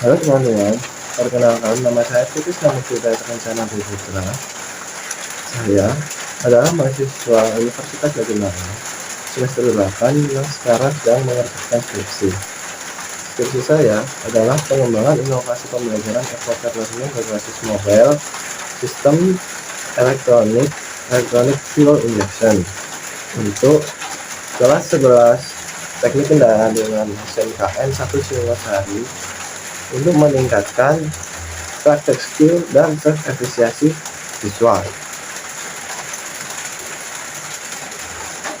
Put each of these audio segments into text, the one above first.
Halo teman-teman, perkenalkan nama saya Titis Namusida Kencana Putra. Saya adalah mahasiswa Universitas Jatinangor semester 8 yang sekarang sedang mengerjakan skripsi. Skripsi saya adalah pengembangan inovasi pembelajaran Evoker Learning berbasis mobile sistem electronic fuel injection untuk kelas 11 teknik kendaraan dengan SNKN 1 Singosari untuk meningkatkan praktek skill dan terefisiensi siswa.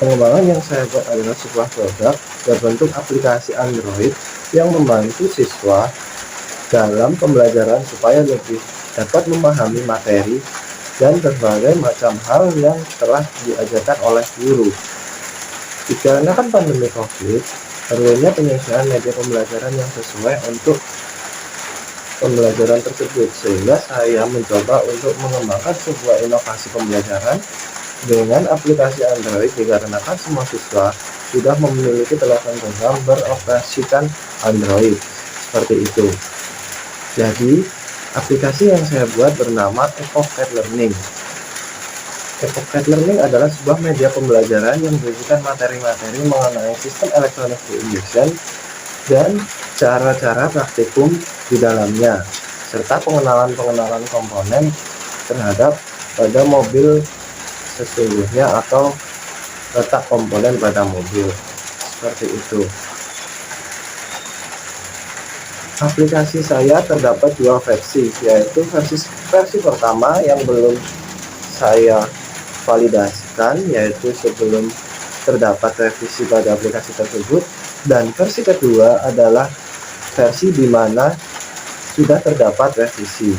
Pengembangan yang saya buat adalah sebuah produk berbentuk aplikasi Android yang membantu siswa dalam pembelajaran supaya lebih dapat memahami materi dan berbagai macam hal yang telah diajarkan oleh guru. Dikarenakan pandemi COVID, perlunya penyesuaian media pembelajaran yang sesuai untuk pembelajaran tersebut, sehingga saya mencoba untuk mengembangkan sebuah inovasi pembelajaran dengan aplikasi Android dikarenakan semua siswa sudah memiliki telepon genggam beroperasikan Android seperti itu. Jadi aplikasi yang saya buat bernama Evoker Learning. Evoker Learning adalah sebuah media pembelajaran yang berisikan materi-materi mengenai sistem electronic fuel injection dan cara-cara praktikum di dalamnya, serta pengenalan komponen terhadap pada mobil sesungguhnya atau letak komponen pada mobil seperti itu. Aplikasi saya terdapat dua versi, yaitu versi pertama yang belum saya validasikan, yaitu sebelum terdapat revisi pada aplikasi tersebut, dan versi kedua adalah versi di mana sudah terdapat revisi.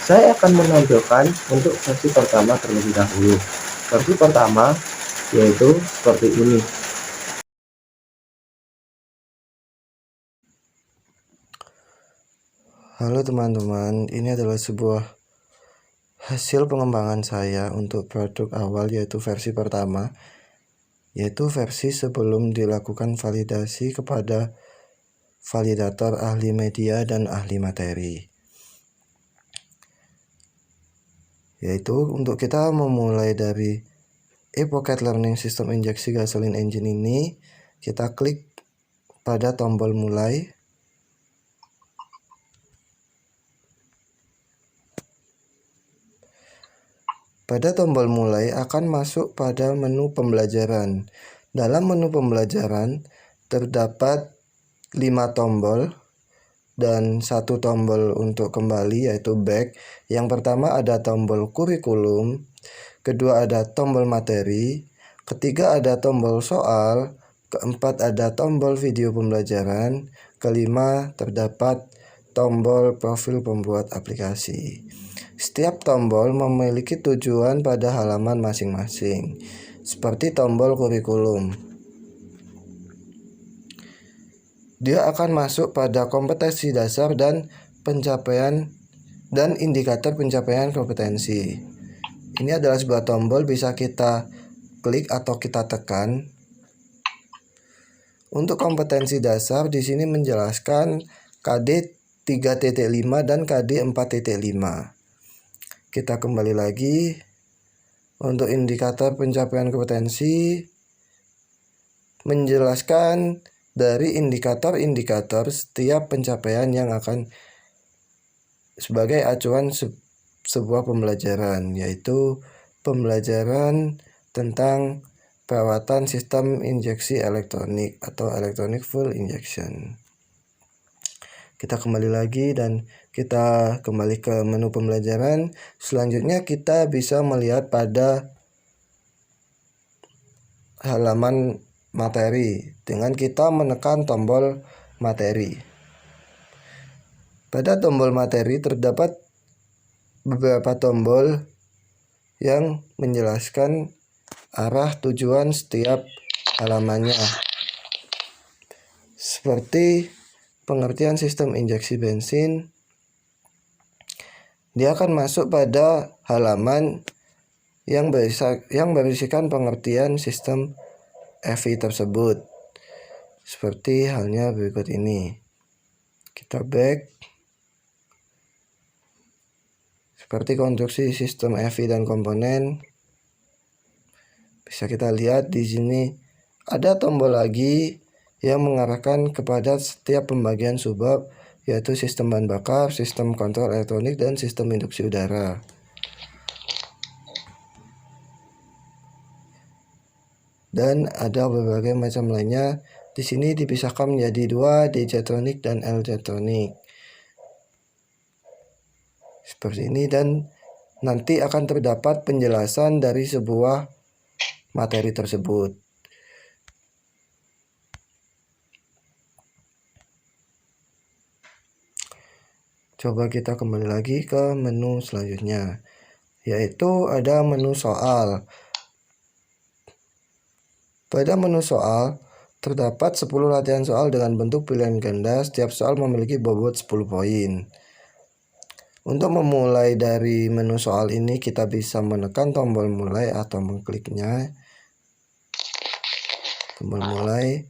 Saya akan menampilkan untuk versi pertama terlebih dahulu. Versi pertama yaitu seperti ini. Halo teman-teman, ini adalah sebuah hasil pengembangan saya untuk produk awal, yaitu versi pertama, yaitu versi sebelum dilakukan validasi kepada validator ahli media dan ahli materi. Yaitu untuk kita memulai dari Evoker Learning System Injeksi Gasoline Engine ini, kita klik pada tombol mulai. Pada tombol mulai akan masuk pada menu pembelajaran. Dalam menu pembelajaran terdapat 5 tombol dan 1 tombol untuk kembali, yaitu back. Yang pertama ada tombol kurikulum, kedua ada tombol materi, ketiga ada tombol soal, keempat ada tombol video pembelajaran, kelima terdapat tombol profil pembuat aplikasi. Setiap tombol memiliki tujuan pada halaman masing-masing, seperti tombol kurikulum. Dia akan masuk pada kompetensi dasar dan pencapaian dan indikator pencapaian kompetensi. Ini adalah sebuah tombol, bisa kita klik atau kita tekan. Untuk kompetensi dasar di sini menjelaskan KD 3.5 dan KD 4.5. Kita kembali lagi. Untuk indikator pencapaian kompetensi menjelaskan dari indikator-indikator setiap pencapaian yang akan sebagai acuan sebuah pembelajaran, yaitu pembelajaran tentang perawatan sistem injeksi elektronik atau electronic fuel injection. Kita kembali lagi dan kita kembali ke menu pembelajaran. Selanjutnya kita bisa melihat pada halaman materi dengan kita menekan tombol materi. Pada tombol materi terdapat beberapa tombol yang menjelaskan arah tujuan setiap halamannya, seperti pengertian sistem injeksi bensin. Dia akan masuk pada halaman yang berisikan pengertian sistem EV tersebut, seperti halnya berikut ini. Kita back. Seperti konstruksi sistem EVI dan komponen, bisa kita lihat di sini ada tombol lagi yang mengarahkan kepada setiap pembagian subbab, yaitu sistem bahan bakar, sistem kontrol elektronik, dan sistem induksi udara. Dan ada berbagai macam lainnya. Di sini dipisahkan menjadi dua, D-Jetronic dan L-Jetronic. Seperti ini, dan nanti akan terdapat penjelasan dari sebuah materi tersebut. Coba kita kembali lagi ke menu selanjutnya, yaitu ada menu soal. Pada menu soal terdapat 10 latihan soal dengan bentuk pilihan ganda. Setiap soal memiliki bobot 10 poin. Untuk memulai dari menu soal ini, kita bisa menekan tombol mulai atau mengkliknya. Tombol mulai.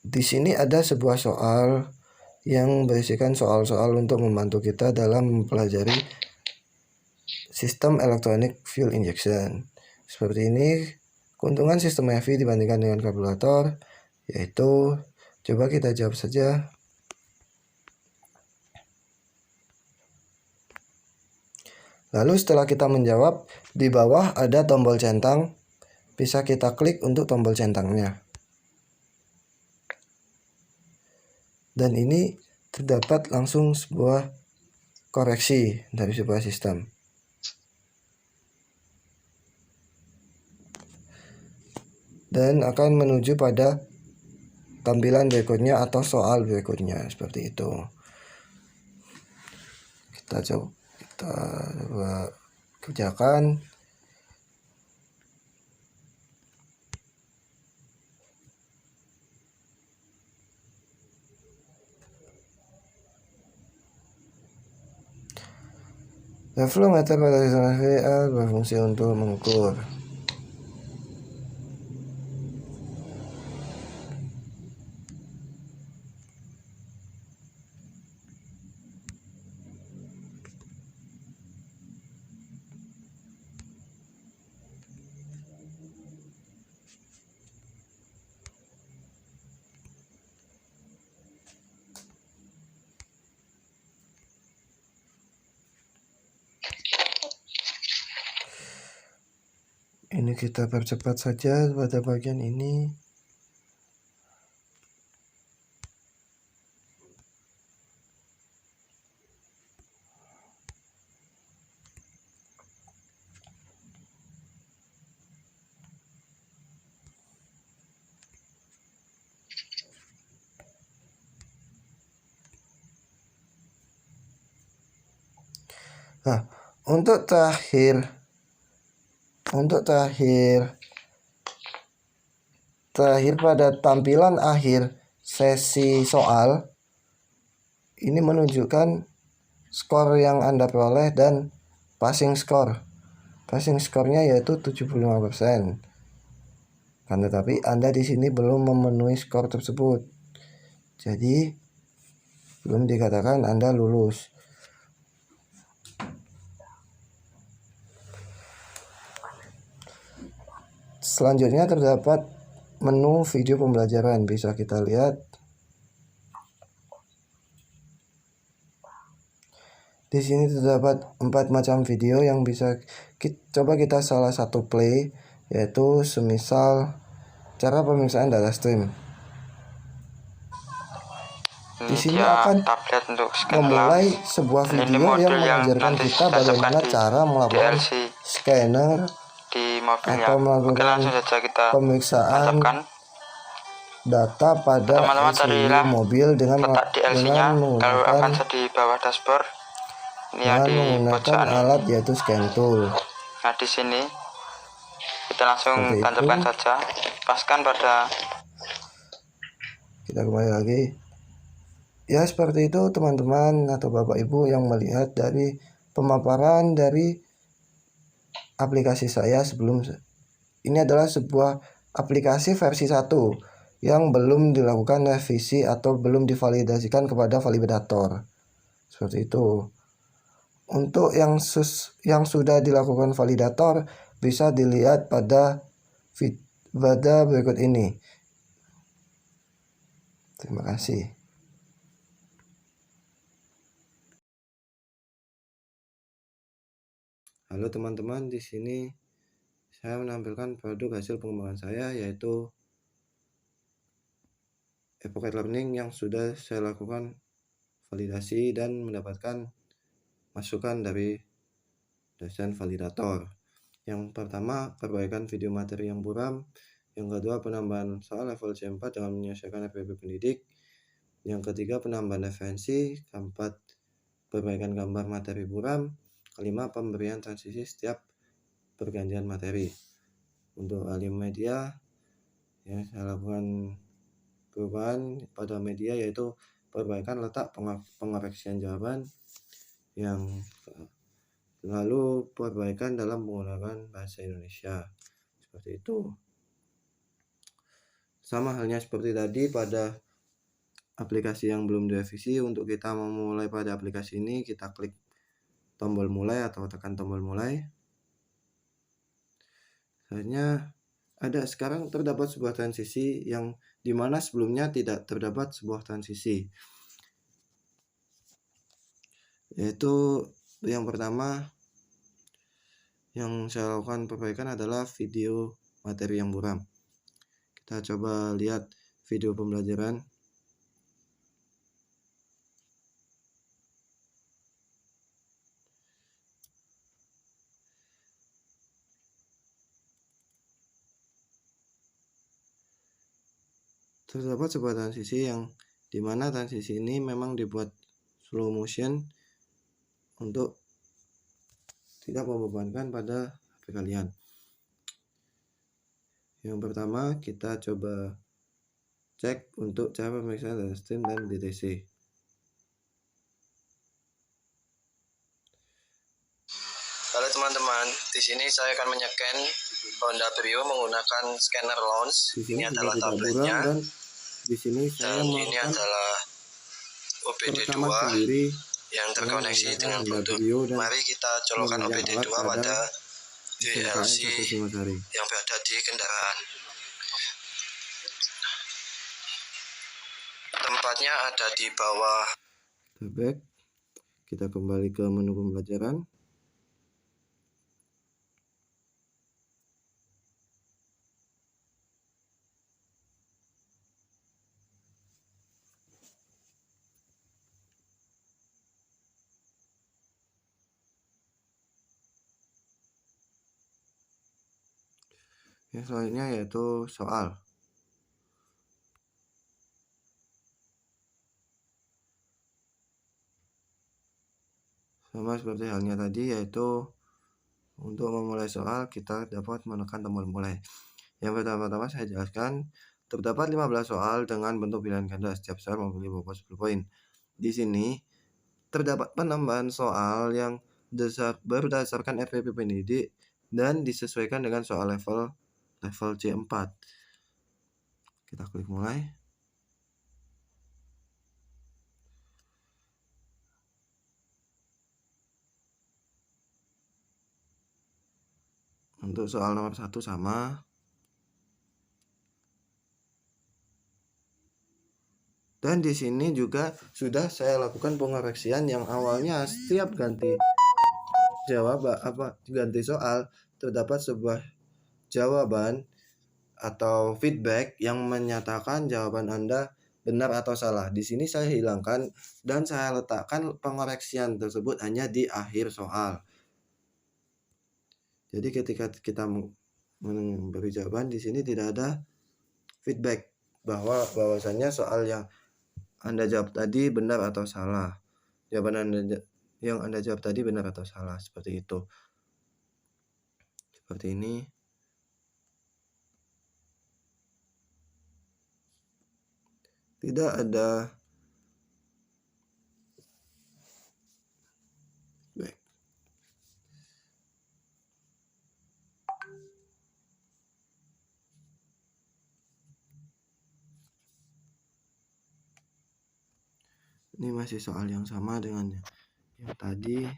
Di sini ada sebuah soal yang berisikan soal-soal untuk membantu kita dalam mempelajari sistem elektronik fuel injection. Seperti ini keuntungan sistem EVI dibandingkan dengan karburator, yaitu, coba kita jawab saja. Lalu setelah kita menjawab, di bawah ada tombol centang, bisa kita klik untuk tombol centangnya. Dan ini terdapat langsung sebuah koreksi dari sebuah sistem. Dan akan menuju pada tampilan berikutnya atau soal berikutnya, seperti itu. Kita coba kerjakan. Reflometer pada sistem FVL berfungsi untuk mengukur. Ini kita percepat saja pada bagian ini. Nah, untuk terakhir pada tampilan akhir sesi soal ini menunjukkan skor yang Anda peroleh dan passing score. Passing skornya yaitu 75%. Kan tetapi Anda di sini belum memenuhi skor tersebut. Jadi belum dikatakan Anda lulus. Selanjutnya terdapat menu video pembelajaran, bisa kita lihat. Di sini terdapat 4 macam video yang bisa coba kita salah satu play, yaitu semisal cara pemeriksaan data stream. Di sini akan memulai sebuah video yang mengajarkan kita bagaimana cara melakukan scanner di mobilnya. atau melakukan pemeriksaan data pada ECU mobil dengan menggunakan di bawah dashboard. Ini dengan di menggunakan alat yaitu scan tool. Nah, di sini kita langsung tancapkan saja, paskan pada. Kita kembali lagi. Ya, seperti itu teman-teman atau Bapak Ibu yang melihat dari pemaparan dari aplikasi saya sebelum. Ini adalah sebuah aplikasi versi 1 yang belum dilakukan revisi atau belum divalidasikan kepada validator. Seperti itu. Untuk yang sudah dilakukan validator bisa dilihat pada berikut ini. Terima kasih. Halo teman-teman, di sini saya menampilkan produk hasil pengembangan saya, yaitu Epoket Learning yang sudah saya lakukan validasi dan mendapatkan masukan dari dosen validator. Yang pertama, perbaikan video materi yang buram. Yang kedua, penambahan soal level C4 dengan menyelesaikan FPP pendidik. Yang ketiga, penambahan referensi. Keempat, perbaikan gambar materi buram. Kelima, pemberian transisi setiap pergantian materi. Untuk alih media, yang saya lakukan perubahan pada media yaitu perbaikan letak pengoreksian jawaban, yang lalu perbaikan dalam menggunakan bahasa Indonesia. Seperti itu. Sama halnya seperti tadi pada aplikasi yang belum direvisi, untuk kita memulai pada aplikasi ini, kita klik tombol mulai atau tekan tombol mulai. Selanjutnya sekarang terdapat sebuah transisi yang dimana sebelumnya tidak terdapat sebuah transisi, yaitu yang pertama yang saya lakukan perbaikan adalah video materi yang buram. Kita coba lihat video pembelajaran. Terdapat sebuah transisi yang dimana transisi ini memang dibuat slow motion untuk tidak membebankan pada HP kalian. Yang pertama, kita coba cek untuk cara pemeriksaan data stream dan DTC. Halo teman-teman, di sini saya akan menyeken Honda Brio menggunakan scanner launch. Di sini Ini adalah tidak tabletnya, buram, dan di sini saya dan ini melakukan adalah OBD2 perekaman sendiri yang terkoneksi dengan Honda Bluetooth. Brio dan Mari kita colokkan menggunakan OBD2 alat pada SMKN DLC 1 Singosari. yang berada di kendaraan. Tempatnya ada di bawah. Kita back, kita kembali ke menu pembelajaran. Yang selanjutnya yaitu soal. Sama seperti halnya tadi, yaitu untuk memulai soal kita dapat menekan tombol mulai. Yang pertama-tama saya jelaskan, terdapat 15 soal dengan bentuk pilihan ganda. Setiap soal memiliki bobot 10 poin. Di sini terdapat penambahan soal yang berdasarkan FPP pendidik dan disesuaikan dengan soal level C4. Kita klik mulai. Untuk soal nomor 1 sama. Dan di sini juga sudah saya lakukan pengoreksian yang awalnya setiap ganti soal terdapat sebuah jawaban atau feedback yang menyatakan jawaban Anda benar atau salah. Di sini saya hilangkan dan saya letakkan pengoreksian tersebut hanya di akhir soal. Jadi ketika kita memberi jawaban, di sini tidak ada feedback bahwasannya soal yang Anda jawab tadi benar atau salah. Jawaban yang Anda jawab tadi benar atau salah, seperti itu. Seperti ini. Tidak ada baik. Ini masih soal yang sama dengan yang tadi.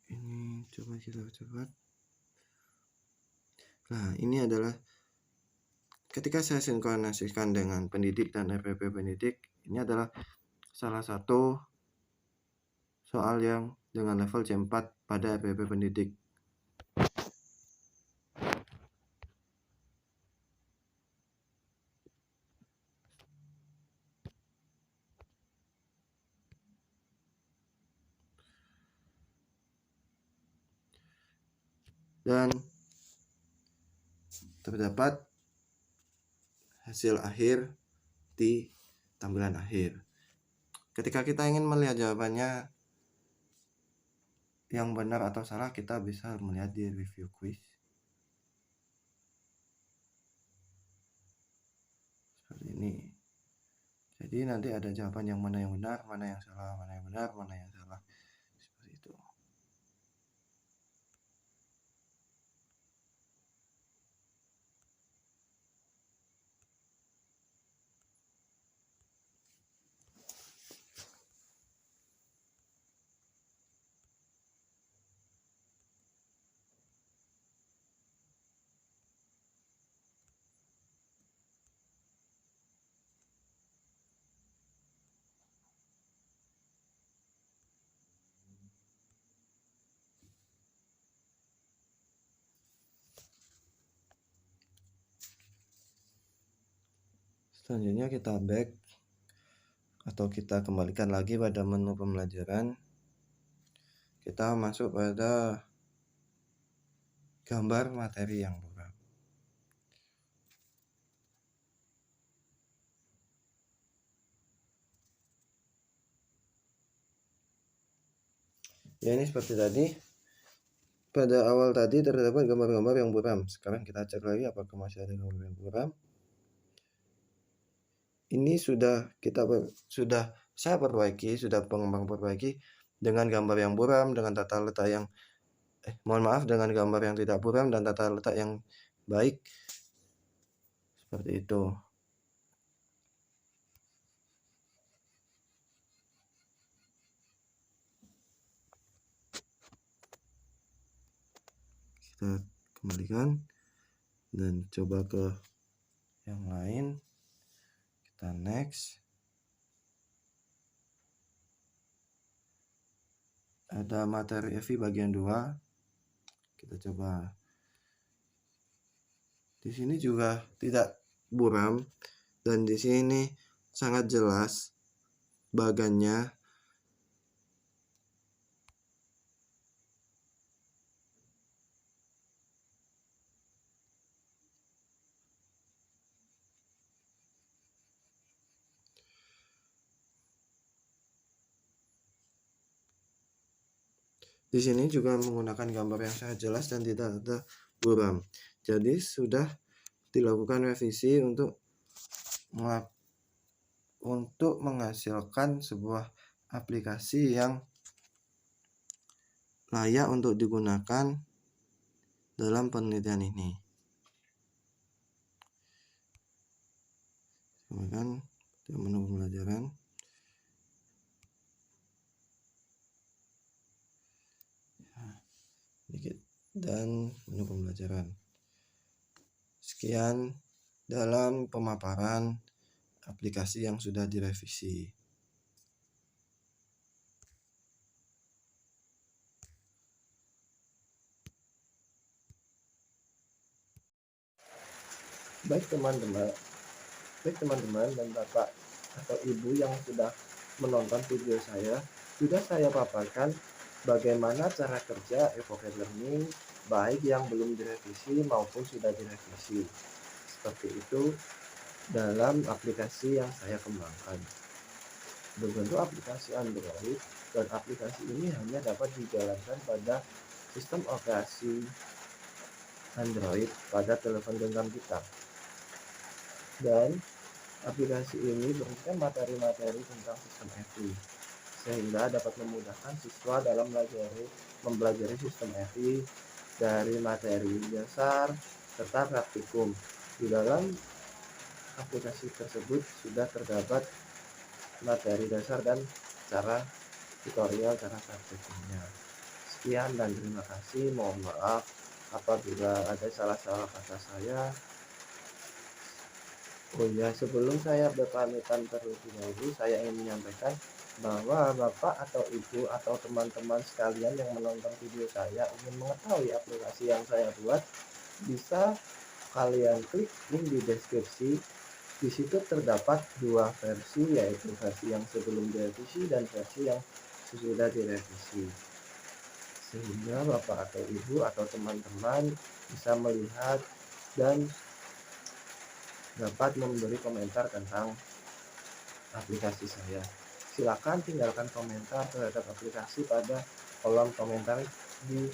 Ini coba kita cepat. Nah, ini adalah ketika saya sinkronasikan dengan pendidik dan RPP pendidik, ini adalah salah satu soal yang dengan level C4 pada RPP pendidik. Dan terdapat hasil akhir di tampilan akhir. Ketika kita ingin melihat jawabannya yang benar atau salah, kita bisa melihat di review quiz. Seperti ini. Jadi nanti ada jawaban yang mana yang benar, mana yang salah, mana yang benar, mana yang salah. Seperti itu. Selanjutnya kita back atau kita kembalikan lagi pada menu pembelajaran. Kita masuk pada gambar materi yang buram. Ya, ini seperti tadi. Pada awal tadi terdapat gambar-gambar yang buram. Sekarang kita cek lagi apakah masih ada gambar yang buram. Ini sudah saya perbaiki, sudah pengembang perbaiki dengan gambar yang buram, dengan tata letak yang dengan gambar yang tidak buram dan tata letak yang baik. Seperti itu. Kita kembalikan dan coba ke yang lain. Kita next. Ada materi FI bagian 2. Kita coba. Di sini juga tidak buram dan di sini sangat jelas bagannya. Di sini juga menggunakan gambar yang sangat jelas dan tidak ada buram. Jadi sudah dilakukan revisi untuk menghasilkan sebuah aplikasi yang layak untuk digunakan dalam penelitian ini. Kemudian menu pembelajaran. Dan menu pembelajaran. Sekian dalam pemaparan aplikasi yang sudah direvisi. Baik teman-teman dan bapak atau ibu yang sudah menonton video saya, sudah saya paparkan bagaimana cara kerja Evocad Learning, baik yang belum direvisi maupun sudah direvisi. Seperti itu dalam aplikasi yang saya kembangkan. Berbentuk aplikasi Android, dan aplikasi ini hanya dapat dijalankan pada sistem operasi Android pada telepon genggam kita. Dan aplikasi ini berisikan materi-materi tentang sistem EVI, sehingga dapat memudahkan siswa dalam mempelajari sistem EVI dari materi dasar serta praktikum. Di dalam aplikasi tersebut sudah terdapat materi dasar dan cara tutorial cara praktikumnya. Sekian dan terima kasih. Mohon maaf apabila ada salah-salah kata saya. Oh ya, sebelum saya berpamitan terlebih dahulu, saya ingin menyampaikan bahwa Bapak atau Ibu atau teman-teman sekalian yang menonton video saya ingin mengetahui aplikasi yang saya buat, bisa kalian klik link di deskripsi. Di situ terdapat dua versi, yaitu versi yang sebelum direvisi dan versi yang sesudah direvisi. Sehingga Bapak atau Ibu atau teman-teman bisa melihat dan dapat memberi komentar tentang aplikasi saya. Silakan tinggalkan komentar terhadap aplikasi pada kolom komentar di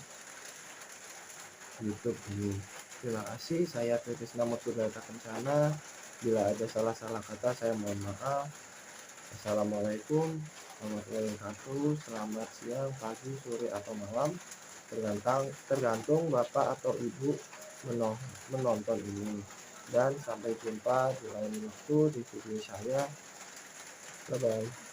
YouTube ini. Terima kasih, saya Trisna Mutudata Kencana. Bila ada salah-salah kata, saya mohon maaf. Assalamualaikum warahmatullahi wabarakatuh. Selamat siang, pagi, sore, atau malam, tergantung Bapak atau Ibu menonton ini. Dan sampai jumpa di lain waktu di video saya. Bye bye.